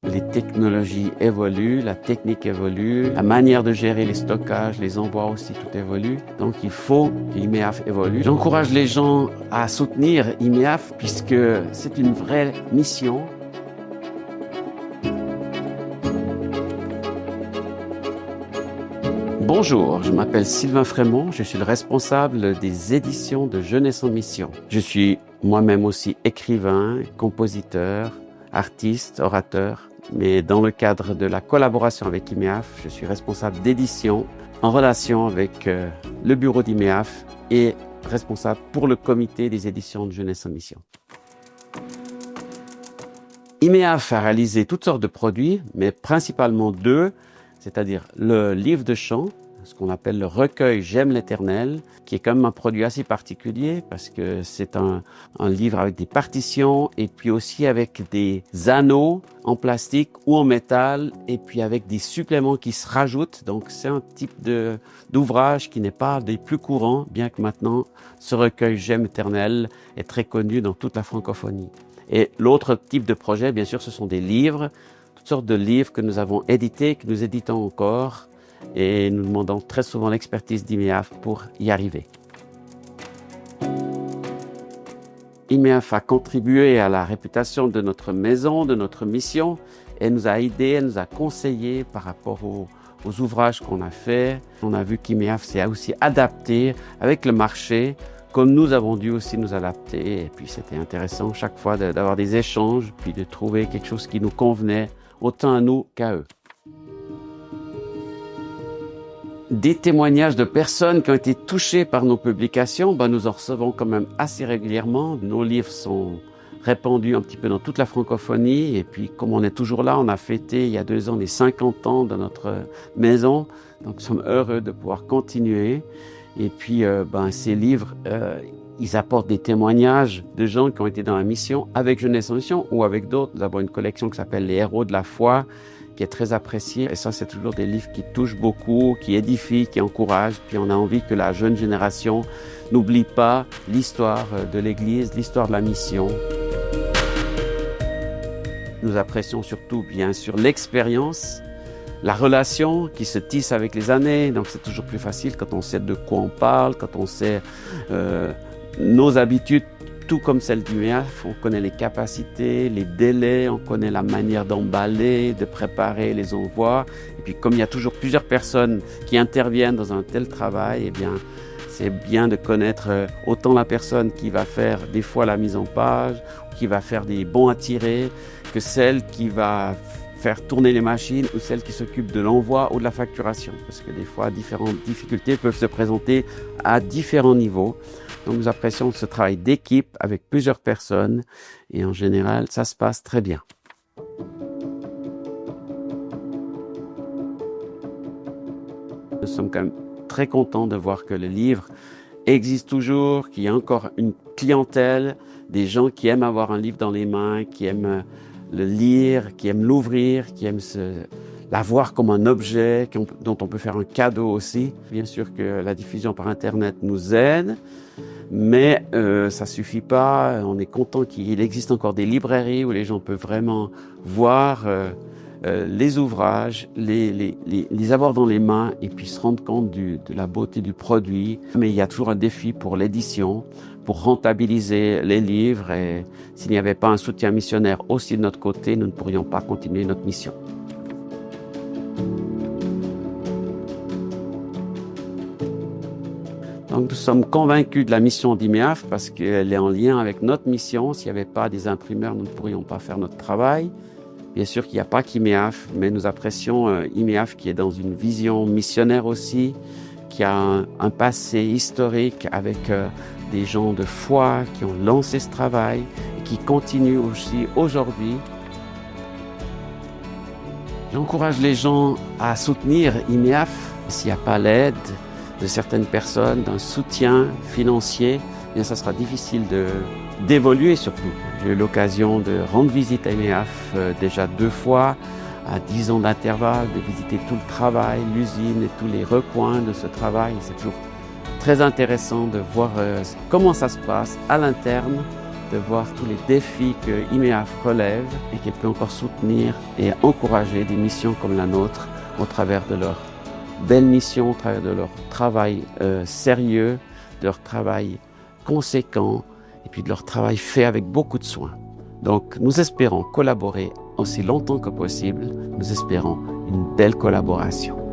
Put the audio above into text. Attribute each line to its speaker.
Speaker 1: Les technologies évoluent, la technique évolue, la manière de gérer les stockages, les envois aussi, tout évolue. Donc il faut que IMEAF évolue. J'encourage les gens à soutenir IMEAF puisque c'est une vraie mission. Bonjour, je m'appelle Sylvain Frémont, je suis le responsable des éditions de Jeunesse en Mission. Je suis moi-même aussi écrivain, compositeur, artiste, orateur, mais dans le cadre de la collaboration avec IMEAF, je suis responsable d'édition en relation avec le bureau d'IMEAF et responsable pour le comité des éditions de Jeunesse en Mission. IMEAF a réalisé toutes sortes de produits, mais principalement deux, c'est-à-dire le livre de chant, ce qu'on appelle le recueil J'aime l'Éternel, qui est quand même un produit assez particulier parce que c'est un livre avec des partitions et puis aussi avec des anneaux en plastique ou en métal et puis avec des suppléments qui se rajoutent. Donc c'est un type d'ouvrage qui n'est pas des plus courants, bien que maintenant ce recueil J'aime l'Éternel est très connu dans toute la francophonie. Et l'autre type de projet, bien sûr, ce sont des livres, toutes sortes de livres que nous avons édités, que nous éditons encore, et nous demandons très souvent l'expertise d'IMEAF pour y arriver. IMEAF a contribué à la réputation de notre maison, de notre mission, et nous a aidés, elle nous a conseillés par rapport aux ouvrages qu'on a faits. On a vu qu'IMEAF s'est aussi adapté avec le marché, comme nous avons dû aussi nous adapter. Et puis c'était intéressant chaque fois d'avoir des échanges, puis de trouver quelque chose qui nous convenait, autant à nous qu'à eux. Des témoignages de personnes qui ont été touchées par nos publications, nous en recevons quand même assez régulièrement. Nos livres sont répandus un petit peu dans toute la francophonie. Et puis, comme on est toujours là, on a fêté il y a 2 ans les 50 ans de notre maison. Donc, nous sommes heureux de pouvoir continuer. Et puis, ces livres, ils apportent des témoignages de gens qui ont été dans la mission avec Jeunesse en Mission ou avec d'autres. Nous avons une collection qui s'appelle Les Héros de la foi, qui est très appréciée. Et ça, c'est toujours des livres qui touchent beaucoup, qui édifient, qui encouragent. Puis on a envie que la jeune génération n'oublie pas l'histoire de l'Église, l'histoire de la mission. Nous apprécions surtout, bien sûr, l'expérience, la relation qui se tisse avec les années. Donc c'est toujours plus facile quand on sait de quoi on parle, quand on sait nos habitudes, tout comme celle du IMEAF. On connaît les capacités, les délais, on connaît la manière d'emballer, de préparer les envois. Et puis comme il y a toujours plusieurs personnes qui interviennent dans un tel travail, eh bien, c'est bien de connaître autant la personne qui va faire des fois la mise en page, qui va faire des bons à tirer, que celle qui va faire tourner les machines ou celle qui s'occupe de l'envoi ou de la facturation. Parce que des fois, différentes difficultés peuvent se présenter à différents niveaux. Donc nous apprécions ce travail d'équipe avec plusieurs personnes et en général, ça se passe très bien. Nous sommes quand même très contents de voir que le livre existe toujours, qu'il y a encore une clientèle, des gens qui aiment avoir un livre dans les mains, qui aiment le lire, qui aiment l'ouvrir, qui aiment l'avoir comme un objet dont on peut faire un cadeau aussi. Bien sûr que la diffusion par Internet nous aide, mais ça suffit pas. On est content qu'il existe encore des librairies où les gens peuvent vraiment voir les ouvrages, les avoir dans les mains et puis se rendre compte de la beauté du produit. Mais il y a toujours un défi pour l'édition, pour rentabiliser les livres. Et s'il n'y avait pas un soutien missionnaire aussi de notre côté, nous ne pourrions pas continuer notre mission. Donc nous sommes convaincus de la mission d'IMEAF parce qu'elle est en lien avec notre mission. S'il n'y avait pas des imprimeurs, nous ne pourrions pas faire notre travail. Bien sûr qu'il n'y a pas qu'IMEAF, mais nous apprécions IMEAF qui est dans une vision missionnaire aussi, qui a un passé historique avec des gens de foi qui ont lancé ce travail et qui continuent aussi aujourd'hui. J'encourage les gens à soutenir IMEAF s'il n'y a pas l'aide de certaines personnes, d'un soutien financier, bien ça sera difficile d'évoluer surtout. J'ai eu l'occasion de rendre visite à IMEAF déjà 2 fois, à 10 ans d'intervalle, de visiter tout le travail, l'usine et tous les recoins de ce travail. C'est toujours très intéressant de voir comment ça se passe à l'interne de voir tous les défis que IMEAF relève et qu'elle peut encore soutenir et encourager des missions comme la nôtre au travers de leur belle mission, au travers de leur travail sérieux, de leur travail conséquent et puis de leur travail fait avec beaucoup de soin. Donc nous espérons collaborer aussi longtemps que possible, nous espérons une belle collaboration.